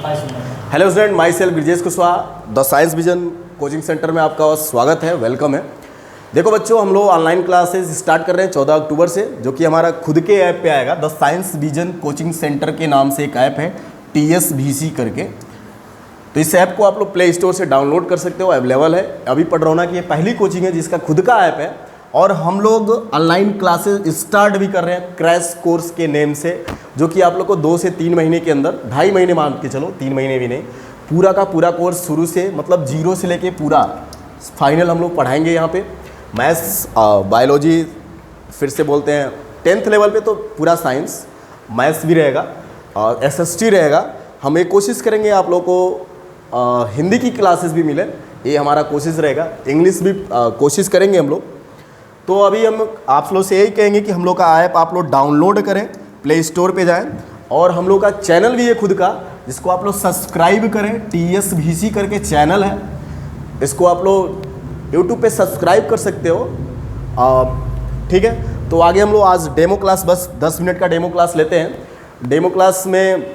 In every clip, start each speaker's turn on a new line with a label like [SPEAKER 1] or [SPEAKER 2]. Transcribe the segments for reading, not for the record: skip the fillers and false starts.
[SPEAKER 1] Hello student, my self Brijesh Kushwaha, the science vision coaching centre में आपका स्वागत है, वेलकम है। देखो बच्चों, हम लोग ऑनलाइन क्लासेस स्टार्ट कर रहे हैं 14 अक्टूबर से, जो कि हमारा खुद के ऐप पे आएगा। The science vision coaching centre के नाम से एक ऐप है, TSVC करके। तो इस ऐप को आप लोग प्ले स्टोर से डाउनलोड कर सकते हो, अवेलेबल है। अभी पढ़ रहा हूँ ना कि ये पहली कोचिंग है जिसका खुद का ऐप है, और हम लोग ऑनलाइन क्लासेस स्टार्ट भी कर रहे हैं क्रैश कोर्स के नेम से, जो कि आप लोग को 2 से 3 महीने के अंदर, 2.5 महीने मान के चलो, 3 महीने भी नहीं, पूरा का पूरा कोर्स शुरू से, मतलब जीरो से लेके पूरा फाइनल हम लोग पढ़ाएंगे। यहाँ पे मैथ्स, बायोलॉजी, फिर से बोलते हैं 10th लेवल पे तो पूरा साइंस, मैथ्स भी रहेगा और SST रहेगा। हम एक कोशिश करेंगे आप लोग को हिंदी की क्लासेस भी मिले, ये हमारा कोशिश रहेगा। इंग्लिश भी कोशिश करेंगे हम लोग। तो अभी हम आप लोग से यही कहेंगे कि हम लोग का ऐप आप लोग डाउनलोड करें, प्ले स्टोर पे जाएं, और हम लोग का चैनल भी है खुद का, जिसको आप लोग सब्सक्राइब करें। TSVC करके चैनल है, इसको आप लोग यूट्यूब पे सब्सक्राइब कर सकते हो। ठीक है, तो आगे हम लोग आज डेमो क्लास, बस 10 मिनट का डेमो क्लास लेते हैं। डेमो क्लास में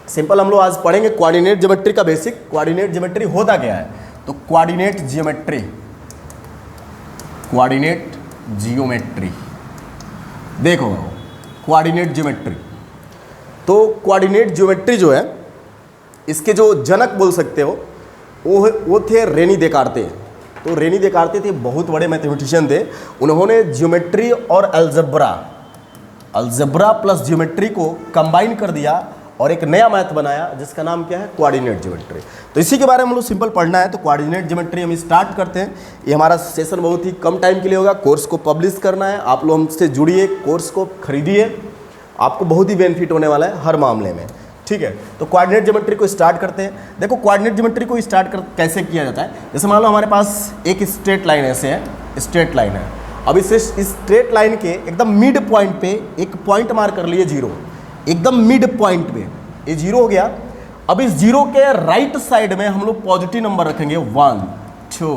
[SPEAKER 1] सिंपल हम लोग आज पढ़ेंगे कोऑर्डिनेट ज्योमेट्री का बेसिक। कोऑर्डिनेट ज्योमेट्री होता क्या है? तो कोऑर्डिनेट जियोमेट्री देखो, कोऑर्डिनेट ज्योमेट्री। तो कोऑर्डिनेट ज्योमेट्री जो है, इसके जो जनक बोल सकते हो वो थे रेनी देकार्ते। तो रेनी देकार्ते थे, बहुत बड़े मैथमेटिशियन थे। उन्होंने ज्योमेट्री और अलजेब्रा प्लस ज्योमेट्री को कंबाइन कर दिया और एक नया मैथ बनाया, जिसका नाम क्या है? Coordinate geometry. तो इसी के बारे में हम लोग सिंपल पढ़ना है। तो कोऑर्डिनेट ज्योमेट्री हम स्टार्ट करते हैं। ये हमारा सेशन बहुत ही कम टाइम के लिए होगा। कोर्स को पब्लिश करना है, आप लोग हमसे जुड़िए, कोर्स को खरीदिए, आपको बहुत ही बेनिफिट होने वाला है हर मामले में। ठीक है, तो कोऑर्डिनेट ज्योमेट्री को स्टार्ट करते हैं। देखो, कोऑर्डिनेट ज्योमेट्री को स्टार्ट कैसे किया जाता है? जैसे मान लो हमारे पास एक स्ट्रेट लाइन ऐसे है, स्ट्रेट लाइन है। अब इस स्ट्रेट लाइन के एकदम मिड पॉइंट पे एक पॉइंट मार्क कर लिए, 0, एकदम मिड पॉइंट पे ये 0 हो गया। अब इस 0 के राइट साइड में हम लोग पॉजिटिव नंबर रखेंगे, 1 2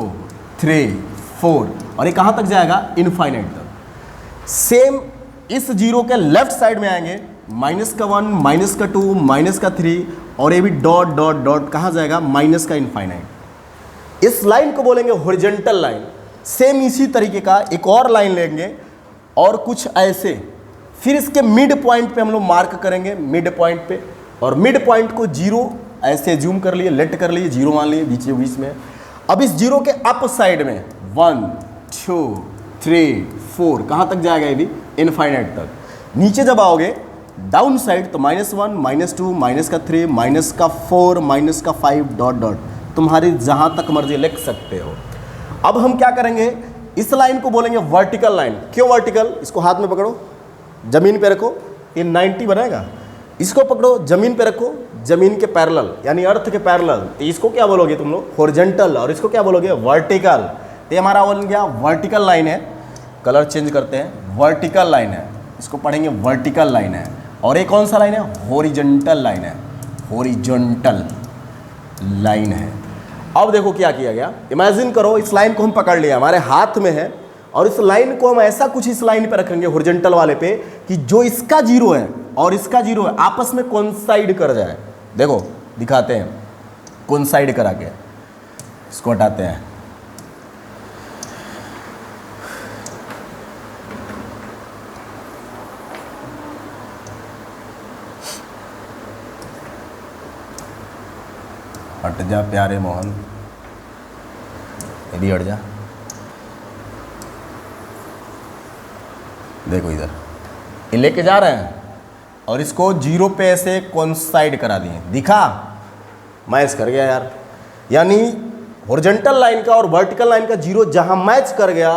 [SPEAKER 1] 3 4, और ये कहाँ तक जाएगा? इनफाइनाइट तक। सेम इस 0 के लेफ्ट साइड में आएंगे, -1 -2 -3, और ये भी डॉट डॉट डॉट, कहाँ जाएगा? माइनस का इनफाइनाइट। इस लाइन को बोलेंगे हॉरिजॉन्टल लाइन। सेम इसी तरीके का एक और लाइन लेंगे और कुछ ऐसे, फिर इसके मिड पॉइंट पे हम लोग मार्क करेंगे, मिड पॉइंट पे, और मिड पॉइंट को 0 ऐसे जूम कर लिए, लेट कर लिए, 0 मान लिए बीच में। अब इस 0 के अप साइड में 1 2 3 4, कहाँ तक जाएगा? ये भी इनफाइनाइट तक। नीचे जब आओगे डाउन साइड, तो -1 -2 -3 -4 -5 डॉट डॉट, तुम्हारी जहाँ तक मर्जी लिख सकते हो। अब हम क्या करेंगे? इस लाइन को बोलेंगे वर्टिकल लाइन। क्यों वर्टिकल? इसको हाथ में पकड़ो, जमीन पे रखो, ये 90 बनाएगा। इसको पकड़ो, जमीन पे रखो, जमीन के पैरेलल, यानी अर्थ के पैरेलल, तो इसको क्या बोलोगे तुम लोग? हॉरिजॉन्टल। और इसको क्या बोलोगे? वर्टिकल। तो हमारा बन गया वर्टिकल लाइन है। कलर चेंज करते हैं, वर्टिकल लाइन है, इसको पढ़ेंगे वर्टिकल लाइन है। और ये कौन सा लाइन है? हॉरिजॉन्टल लाइन है, हॉरिजॉन्टल लाइन है। अब देखो क्या किया गया। इमेजिन करो, इस लाइन को हम पकड़ लिया, हमारे हाथ में है, और इस लाइन को हम ऐसा कुछ इस लाइन पे रखेंगे, हॉरिजॉन्टल वाले पे, कि जो इसका 0 है और इसका 0 है, आपस में कोइंसाइड कर जाए। देखो दिखाते हैं, कोइंसाइड करा के इसको हटाते हैं। हट जा प्यारे मोहन, ये भी हट जा। देखो इधर ये लेके जा रहे हैं और इसको 0 पे ऐसे कोइंसाइड करा दिए। दिखा? मैच कर गया यार। यानी हॉरिजॉन्टल लाइन का और वर्टिकल लाइन का 0 जहां मैच कर गया,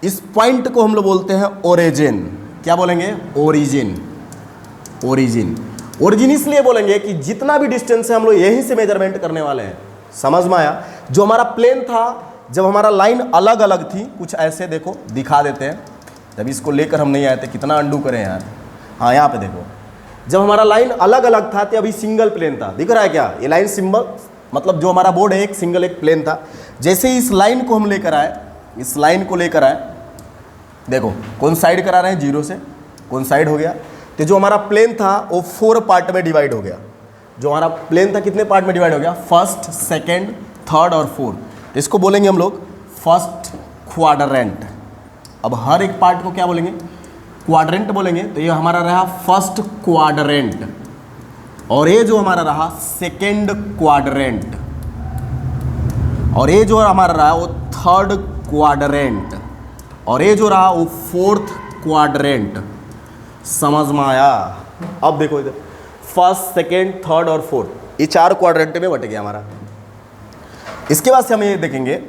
[SPEAKER 1] इस पॉइंट को हम लोग बोलते हैं ओरिजिन। क्या बोलेंगे? ओरिजिन। ओरिजिन ओरिजिन इसलिए बोलेंगे कि जितना भी डिस्टेंस है हम लोग यहीं से मेजरमेंट करने वाले हैं। समझ में आया? जो हमारा प्लेन था, जब हमारा लाइन अलग अलग थी, कुछ ऐसे देखो, दिखा देते हैं। जब इसको लेकर हम नहीं आए थे, कितना अंडू करें यार। हाँ, यहाँ पे देखो, जब हमारा लाइन अलग अलग था, तो अभी सिंगल प्लेन था। दिख रहा है क्या? ये लाइन सिंबल, मतलब जो हमारा बोर्ड है, एक सिंगल एक प्लेन था। जैसे ही इस लाइन को हम लेकर आए, इस लाइन को लेकर आए, देखो कोइंसाइड करा रहे हैं 0 से, कोइंसाइड हो गया। तो जो हमारा प्लेन था वो 4 पार्ट में डिवाइड हो गया। जो हमारा प्लेन था कितने पार्ट में डिवाइड हो गया, फर्स्ट, सेकेंड, थर्ड और फोर्थ। तो इसको बोलेंगे हम लोग फर्स्ट क्वाड्रेंट। अब हर एक पार्ट को क्या बोलेंगे, क्वाड्रेंट बोलेंगे। तो ये हमारा रहा फर्स्ट क्वाड्रेंट, और ये जो हमारा रहा सेकेंड क्वाड्रेंट, और ये जो हमारा रहा वो थर्ड क्वाड्रेंट, और ये जो रहा वो फोर्थ क्वाड्रेंट। समझ में आया? अब देखो इधर फर्स्ट, सेकेंड, थर्ड और फोर्थ, ये 4 क्वाड्रेंट में बट गया हमारा। इसके बाद से हम ये देखेंगे,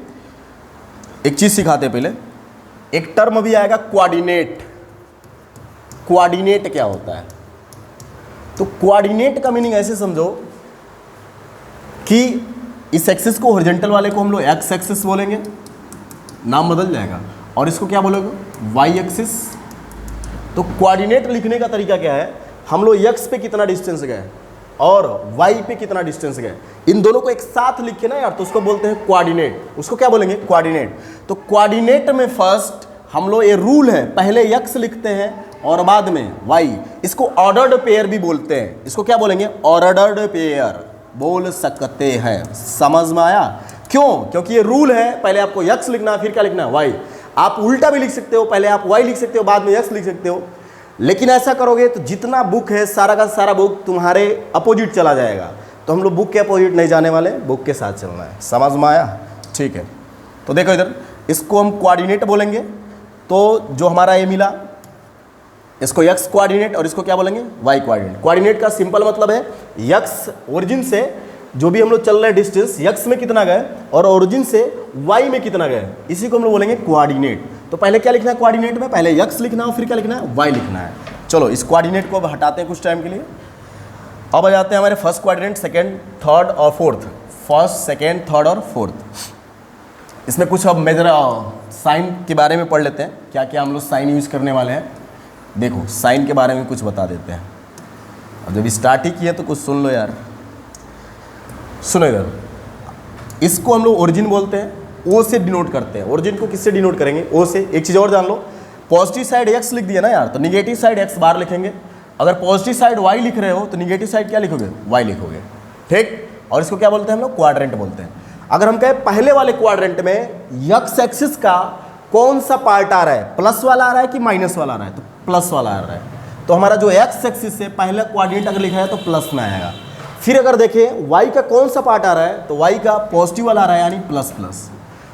[SPEAKER 1] एक चीज सिखाते हैं पहले, एक टर्म भी आएगा कोऑर्डिनेट। कोऑर्डिनेट क्या होता है? तो कोऑर्डिनेट का मीनिंग ऐसे समझो कि इस एक्सिस को हॉरिजॉन्टल वाले को हम लोग एक्स एक्सिस बोलेंगे, नाम बदल जाएगा, और इसको क्या बोलोगे, वाई एक्सिस। तो कोऑर्डिनेट लिखने का तरीका क्या है, हम लोग एक्स पे कितना डिस्टेंस गए और वाई पे कितना डिस्टेंस गए, इन दोनों को एक साथ लिखे ना यार, तो उसको बोलते हैं कोऑर्डिनेट। उसको क्या बोलेंगे, कोऑर्डिनेट। तो कोऑर्डिनेट में फर्स्ट हम लोग, ये रूल है, पहले एक्स लिखते हैं और बाद में वाई। इसको ऑर्डर्ड पेयर भी बोलते हैं। इसको क्या बोलेंगे, ऑर्डर्ड पेयर बोल सकते हैं। समझ में आया? क्यों? क्योंकि ये रूल है, पहले आपको एक्स लिखना है फिर क्या लिखना है, वाई। आप उल्टा भी लिख सकते हो, पहले आप वाई लिख सकते हो बाद में एक्स लिख सकते हो, लेकिन ऐसा करोगे तो जितना बुक है सारा का सारा बुक तुम्हारे अपोजिट चला जाएगा। तो हम लोग बुक के अपोजिट नहीं जाने वाले, बुक के साथ चलना है। समझ में आया? ठीक है, तो देखो इधर, इसको हम कोऑर्डिनेट बोलेंगे। तो जो हमारा ये मिला, इसको एक्स कोऑर्डिनेट और इसको क्या बोलेंगे, वाई कोऑर्डिनेट। कोऑर्डिनेट का सिंपल मतलब है एक्स ओरिजिन से जो भी हम लोग चल रहे हैं डिस्टेंस, एक्स में कितना गए और ओरिजिन से वाई में कितना गए, इसी को हम लोग बोलेंगे कोऑर्डिनेट। तो पहले क्या लिखना है कोऑर्डिनेट में, पहले एक्स लिखना है फिर क्या लिखना है, वाई लिखना है। चलो इस कोऑर्डिनेट को अब हटाते हैं कुछ टाइम के लिए। अब आ जाते हैं हमारे फर्स्ट क्वाड्रेंट, सेकेंड, थर्ड और फोर्थ। फर्स्ट, सेकेंड, थर्ड और फोर्थ। इसमें कुछ अब मेजर साइन के बारे में पढ़ लेते हैं, क्या क्या हम लोग साइन यूज करने वाले हैं। देखो साइन के बारे में कुछ बता देते हैं। अब जब स्टार्ट ही किया तो कुछ सुन लो यार, सुनो इधर। इसको हम लोग ओरिजिन बोलते हैं, ओ से डिनोट करते हैं। ओरिजिन को किससे डिनोट करेंगे, ओ से। एक चीज़ और जान लो, पॉजिटिव साइड एक्स लिख दिया ना यार, तो निगेटिव साइड एक्स बार लिखेंगे। अगर पॉजिटिव साइड वाई लिख रहे हो तो निगेटिव साइड क्या लिखोगे, वाई लिखोगे। ठीक, और इसको क्या बोलते हैं हम लोग, क्वाड्रेंट बोलते हैं। अगर हम कहें पहले वाले क्वाड्रेंट में एक्स एक्सिस का कौन सा पार्ट आ रहा है, प्लस वाला आ रहा है कि माइनस वाला आ रहा है, तो प्लस वाला आ रहा है। तो हमारा जो एक्स एक्सिस से पहला क्वाड्रेंट अगर लिखा है तो प्लस में आएगा। फिर अगर देखें वाई का कौन सा पार्ट आ रहा है, तो वाई का पॉजिटिव वाला आ रहा है, यानी प्लस प्लस।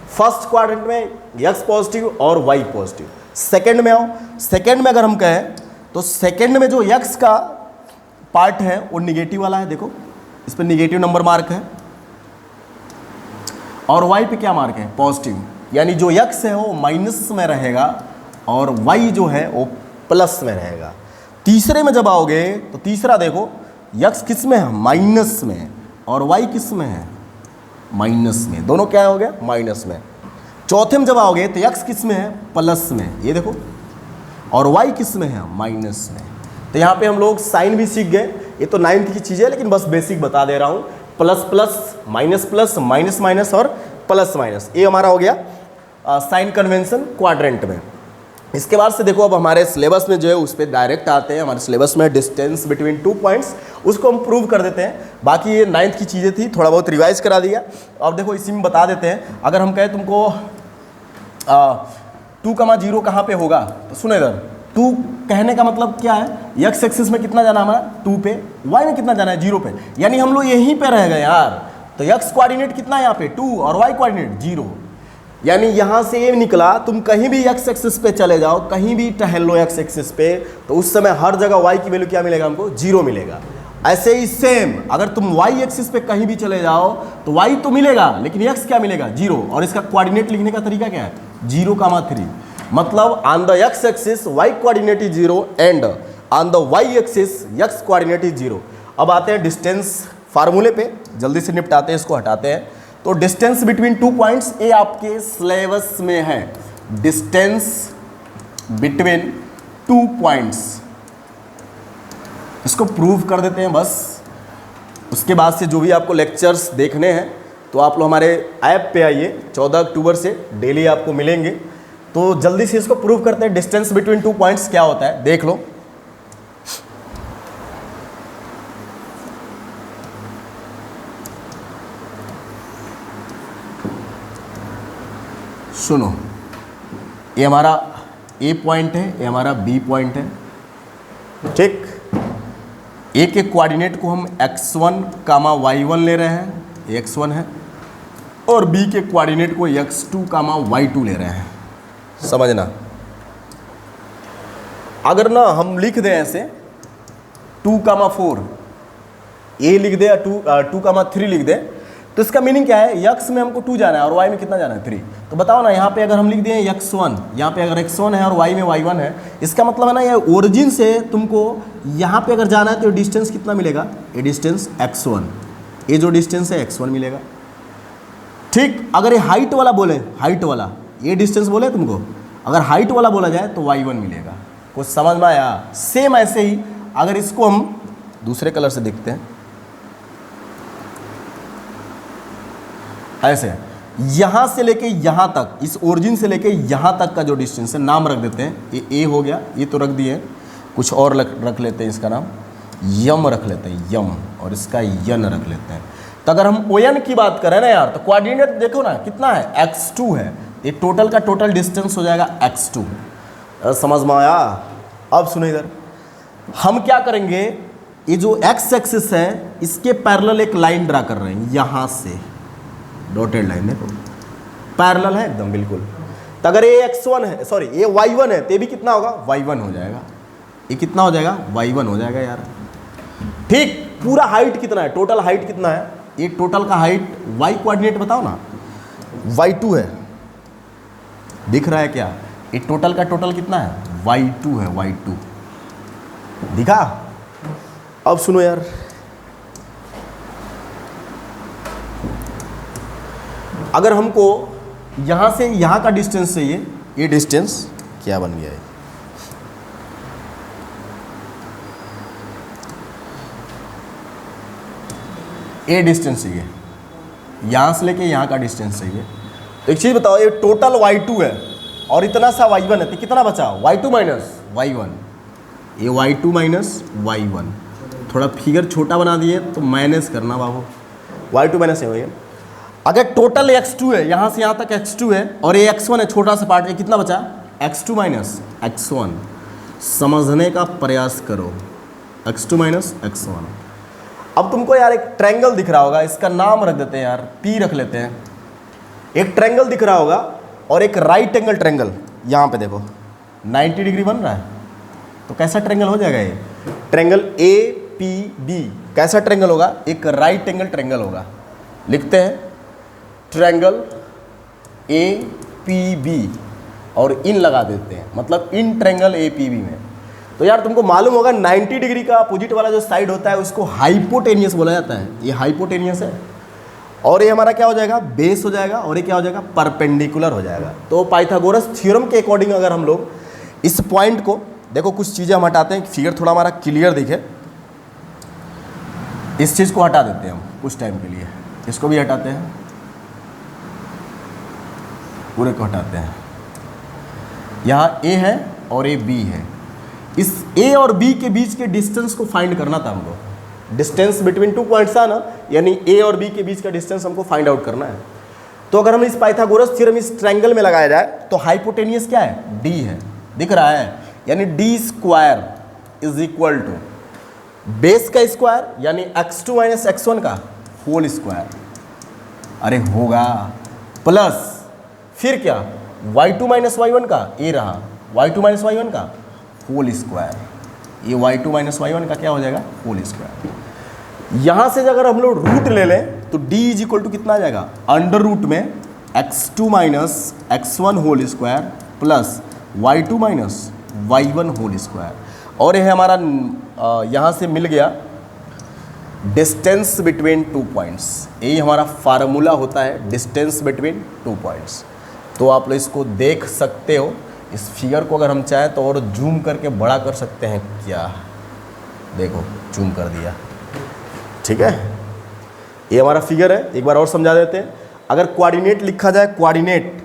[SPEAKER 1] फर्स्ट क्वाड्रेंट में एक्स पॉजिटिव और वाई पॉजिटिव। सेकंड में आओ, सेकंड में अगर हम कहें तो सेकंड में जो एक्स का पार्ट है वो निगेटिव वाला है, देखो इस पर निगेटिव नंबर मार्क है, और वाई पे क्या मार्क है, पॉजिटिव। यानी जो एक्स है वो माइनस में रहेगा और वाई जो है वो प्लस में रहेगा। तीसरे में जब आओगे तो तीसरा देखो, एक्स किस में है, माइनस में, और वाई किस में है, माइनस में। दोनों क्या हो गया, माइनस में। चौथे में जब आओगे तो एक्स किस में है, प्लस में, ये देखो, और वाई किस में है, माइनस में। तो यहाँ पे हम लोग साइन भी सीख गए। ये तो 9th की चीज़ है, लेकिन बस बेसिक बता दे रहा हूँ। Plus plus, minus, minus minus और प्लस माइनस, ये हमारा हो गया साइन कन्वेंशन क्वाड्रेंट में। इसके बाद से देखो अब हमारे सिलेबस में जो है उस पर डायरेक्ट आते हैं। हमारे सिलेबस में डिस्टेंस बिटवीन 2 पॉइंट्स, उसको हम प्रूव कर देते हैं। बाकी ये 9th की चीज़ें थी, थोड़ा बहुत रिवाइज करा दिया। अब देखो इसी में बता देते हैं, अगर हम कहें तुमको 2,0 कहाँ पे होगा, तो सुनो इधर, 2 कहने का मतलब क्या है, एक्स एक्सिस में कितना जाना हमारा, 2 पे, वाई में कितना जाना है, 0 पे। यानी हम लोग यहीं पे रह गए यार। तो एक्स कोऑर्डिनेट कितना है यहाँ पे, 2, और वाई कोऑर्डिनेट 0। यानी यहाँ से ये निकला, तुम कहीं भी एक्स एक्सिस पे चले जाओ, कहीं भी टहल लो एक्स एक्सिस पे, तो उस समय हर जगह वाई की वैल्यू क्या मिलेगा हमको, 0 मिलेगा। ऐसे ही सेम अगर तुम वाई एक्सिस पे कहीं भी चले जाओ तो वाई तो मिलेगा, लेकिन एक्स क्या मिलेगा, 0। और इसका कोऑर्डिनेट लिखने का तरीका क्या है, 0,3। मतलब on the X axis Y coordinate is 0 and on the Y axis X coordinate is 0। अब आते हैं डिस्टेंस फार्मूले पे, जल्दी से निपटाते हैं, इसको हटाते हैं। तो डिस्टेंस बिटवीन 2 पॉइंट्स, ये आपके सिलेबस में है, डिस्टेंस बिटवीन 2 पॉइंट्स। इसको प्रूव कर देते हैं बस। उसके बाद से जो भी आपको लेक्चर्स देखने हैं तो आप लोग हमारे ऐप पे आइए, 14 अक्टूबर से डेली आपको मिलेंगे। तो जल्दी से इसको प्रूव करते हैं, डिस्टेंस बिटवीन 2 पॉइंट्स क्या होता है, देख लो। सुनो, ये हमारा ए पॉइंट है, ये हमारा बी पॉइंट है, ठीक। ए के कोऑर्डिनेट को हम x1 कामा y1 ले रहे हैं, ये x1 है, और बी के कोऑर्डिनेट को x2 कामा y2 ले रहे हैं। समझना, अगर ना हम लिख दें ऐसे 2 कामा 4, ए लिख दे या 2 कामा 3 लिख दे, तो इसका मीनिंग क्या है, x में हमको 2 जाना है और y में कितना जाना है 3। तो बताओ ना, यहाँ पे अगर हम लिख दें x1, यहाँ पे अगर x1 है और y में y1 है, इसका मतलब है ना ये ओरिजिन से तुमको यहाँ पे अगर जाना है तो डिस्टेंस कितना मिलेगा, ये डिस्टेंस x1, ये जो डिस्टेंस है x1 मिलेगा, ठीक। अगर ये हाइट वाला बोले, हाइट वाला ये डिस्टेंस बोले तुमको, अगर हाइट वाला बोला जाए तो y1 मिलेगा। कुछ समझ में आया? सेम ऐसे ही अगर इसको हम दूसरे कलर से देखते हैं, ऐसे यहां से लेके यहां तक, इस ओरिजिन से लेके यहां तक का जो डिस्टेंस है, नाम रख देते हैं, ये ए हो गया, ये तो रख दिए, कुछ और रख लेते हैं, इसका नाम यम रख लेते हैं, यम, और इसका यन रख लेते हैं। तो अगर हम ओएन की बात करें ना यार, तो कोऑर्डिनेट देखो ना कितना है, x2 है, ये टोटल का टोटल डिस्टेंस हो जाएगा x2। समझ में आया? अब सुनो इधर, हम क्या करेंगे, ये जो x एक्सिस है इसके पैरेलल एक लाइन ड्रा कर रहे हैं, यहां से डॉटेड लाइन, देखो पैरेलल है एकदम बिल्कुल। तो अगर ये x1 है, सॉरी ये y1 है, तो ये भी कितना होगा, y1 हो जाएगा। ये कितना हो जाएगा, y1 हो जाएगा यार, ठीक। पूरा हाइट कितना है, टोटल हाइट कितना है, ये टोटल का हाइट y कोऑर्डिनेट बताओ ना, y2 है, दिख रहा है क्या, ये टोटल का टोटल कितना है, y2 है, y2 दिखा। अब सुनो यार, अगर हमको यहां से यहां का डिस्टेंस चाहिए, ये डिस्टेंस क्या बन गया है, ये डिस्टेंस चाहिए, यहां से लेके यहां का डिस्टेंस चाहिए। तो एक चीज बताओ, ये टोटल y2 है और इतना सा y1 है, तो कितना बचा, y2 माइनस y1, ये y2 माइनस y1। थोड़ा फिगर छोटा बना दिए तो माइनस करना बाबू, y2 माइनस है। अगर टोटल x2 है, यहाँ से यहाँ तक x2 है और ये x1 है, छोटा सा पार्ट, ये कितना बचा, x2 माइनस x1। समझने का प्रयास करो, x2 माइनस x1। अब तुमको यार एक ट्रायंगल दिख रहा होगा, इसका नाम रख देते हैं यार, P रख लेते हैं। एक ट्रायंगल दिख रहा होगा और एक राइट एंगल ट्रायंगल, यहाँ पे देखो 90 डिग्री बन रहा है, तो कैसा ट्रायंगल हो जाएगा ये, ट्रायंगल APB कैसा ट्रायंगल होगा, एक राइट एंगल ट्रायंगल होगा। लिखते हैं ट्रायंगल APB और इन लगा देते हैं, मतलब इन ट्रायंगल APB में। तो यार तुमको मालूम होगा 90 डिग्री का अपोजिट वाला जो साइड होता है उसको हाइपोटेनियस बोला जाता है, ये हाइपोटेनियस है, और ये हमारा क्या हो जाएगा, बेस हो जाएगा, और ये क्या हो जाएगा, परपेंडिकुलर हो जाएगा। तो पाइथागोरस थ्योरम के अकॉर्डिंग अगर हम लोग इस पॉइंट को देखो, कुछ चीज़ें हम हटाते हैं, फिगर थोड़ा हमारा क्लियर दिखे, इस चीज़ को हटा देते हैं हम कुछ टाइम के लिए, इसको भी हटाते हैं, पूरे को हटाते हैं। यहाँ A है और ये B है, इस A और B के बीच के डिस्टेंस को फाइंड करना था हमको, डिस्टेंस बिटवीन 2 पॉइंट्स है ना, यानी A और B के बीच का डिस्टेंस हमको फाइंड आउट करना है। तो अगर हम इस पाइथागोरस थ्योरम इस ट्रायंगल में लगाया जाए तो हाइपोटेनियस क्या है, D है, दिख रहा है, यानी D square is equal to base का स्क्वायर यानी x2 माइनस x1 का होल स्क्वायर, अरे होगा, प्लस फिर क्या y2 माइनस y1 का, ये रहा y2 माइनस y1 का होल स्क्वायर, ये y2 माइनस y1 का क्या हो जाएगा, होल स्क्वायर। यहाँ से अगर हम लोग रूट ले लें तो d इज इक्वल टू कितना आ जाएगा, अंडर रूट में x2 minus x1 whole square plus y2 minus y1 whole square, और यह हमारा यहाँ से मिल गया डिस्टेंस बिटवीन 2 पॉइंट्स। यही हमारा फार्मूला होता है, डिस्टेंस बिटवीन 2 पॉइंट्स। तो आप लोग इसको देख सकते हो, इस फिगर को अगर हम चाहें तो और जूम करके बड़ा कर सकते हैं, क्या देखो जूम कर दिया, ठीक है। ये हमारा फिगर है, एक बार और समझा देते हैं। अगर कोऑर्डिनेट लिखा जाए, कोऑर्डिनेट,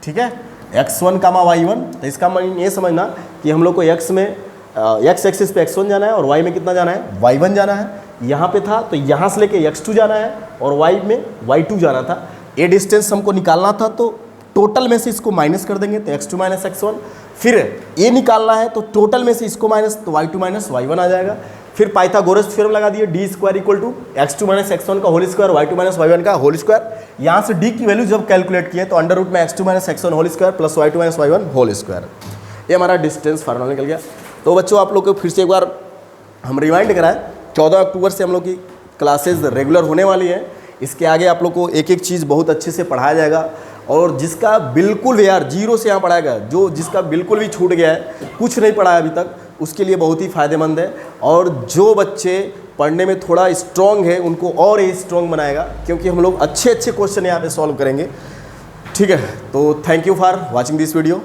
[SPEAKER 1] ठीक है, x1 कामा y1, तो इसका मतलब ये समझना कि हम लोग को x में x एक्सिस पे x1 जाना है और y में कितना जाना है, y1 जाना है। यहाँ पे था तो यहाँ से लेके x2 जाना है और y में y2 जाना था। ये डिस्टेंस हमको निकालना था, तो टोटल में से इसको माइनस कर देंगे तो x2 माइनस x1, फिर ये निकालना है तो टोटल में से इसको माइनस तो y2 माइनस y1 आ जाएगा। फिर पाइथागोरस थ्योरम लगा दिए, D square equal to x2 minus x1 का whole square y2 minus y1 का होल स्क्वायर। यहाँ से d की वैल्यू जब कैलकुलेट किए तो अंडर रूट में x2 minus x1 whole square plus y2 minus y1 whole square, ये हमारा डिस्टेंस फार्मूला निकल गया। तो बच्चों आप लोग को फिर से एक बार हम रिमाइंड कराएं, 14 अक्टूबर से हम लोग की क्लासेज रेगुलर होने वाली है। इसके आगे आप लोग को एक एक चीज़ बहुत अच्छे से पढ़ाया जाएगा, और जिसका बिल्कुल भी यार जीरो से यहाँ पढ़ाएगा, जो जिसका बिल्कुल भी छूट गया है, कुछ नहीं पढ़ा है अभी तक, उसके लिए बहुत ही फ़ायदेमंद है। और जो बच्चे पढ़ने में थोड़ा स्ट्रॉन्ग है उनको और ये स्ट्रॉन्ग बनाएगा, क्योंकि हम लोग अच्छे अच्छे क्वेश्चन यहाँ पे सॉल्व करेंगे। ठीक है, तो thank you for watching this video.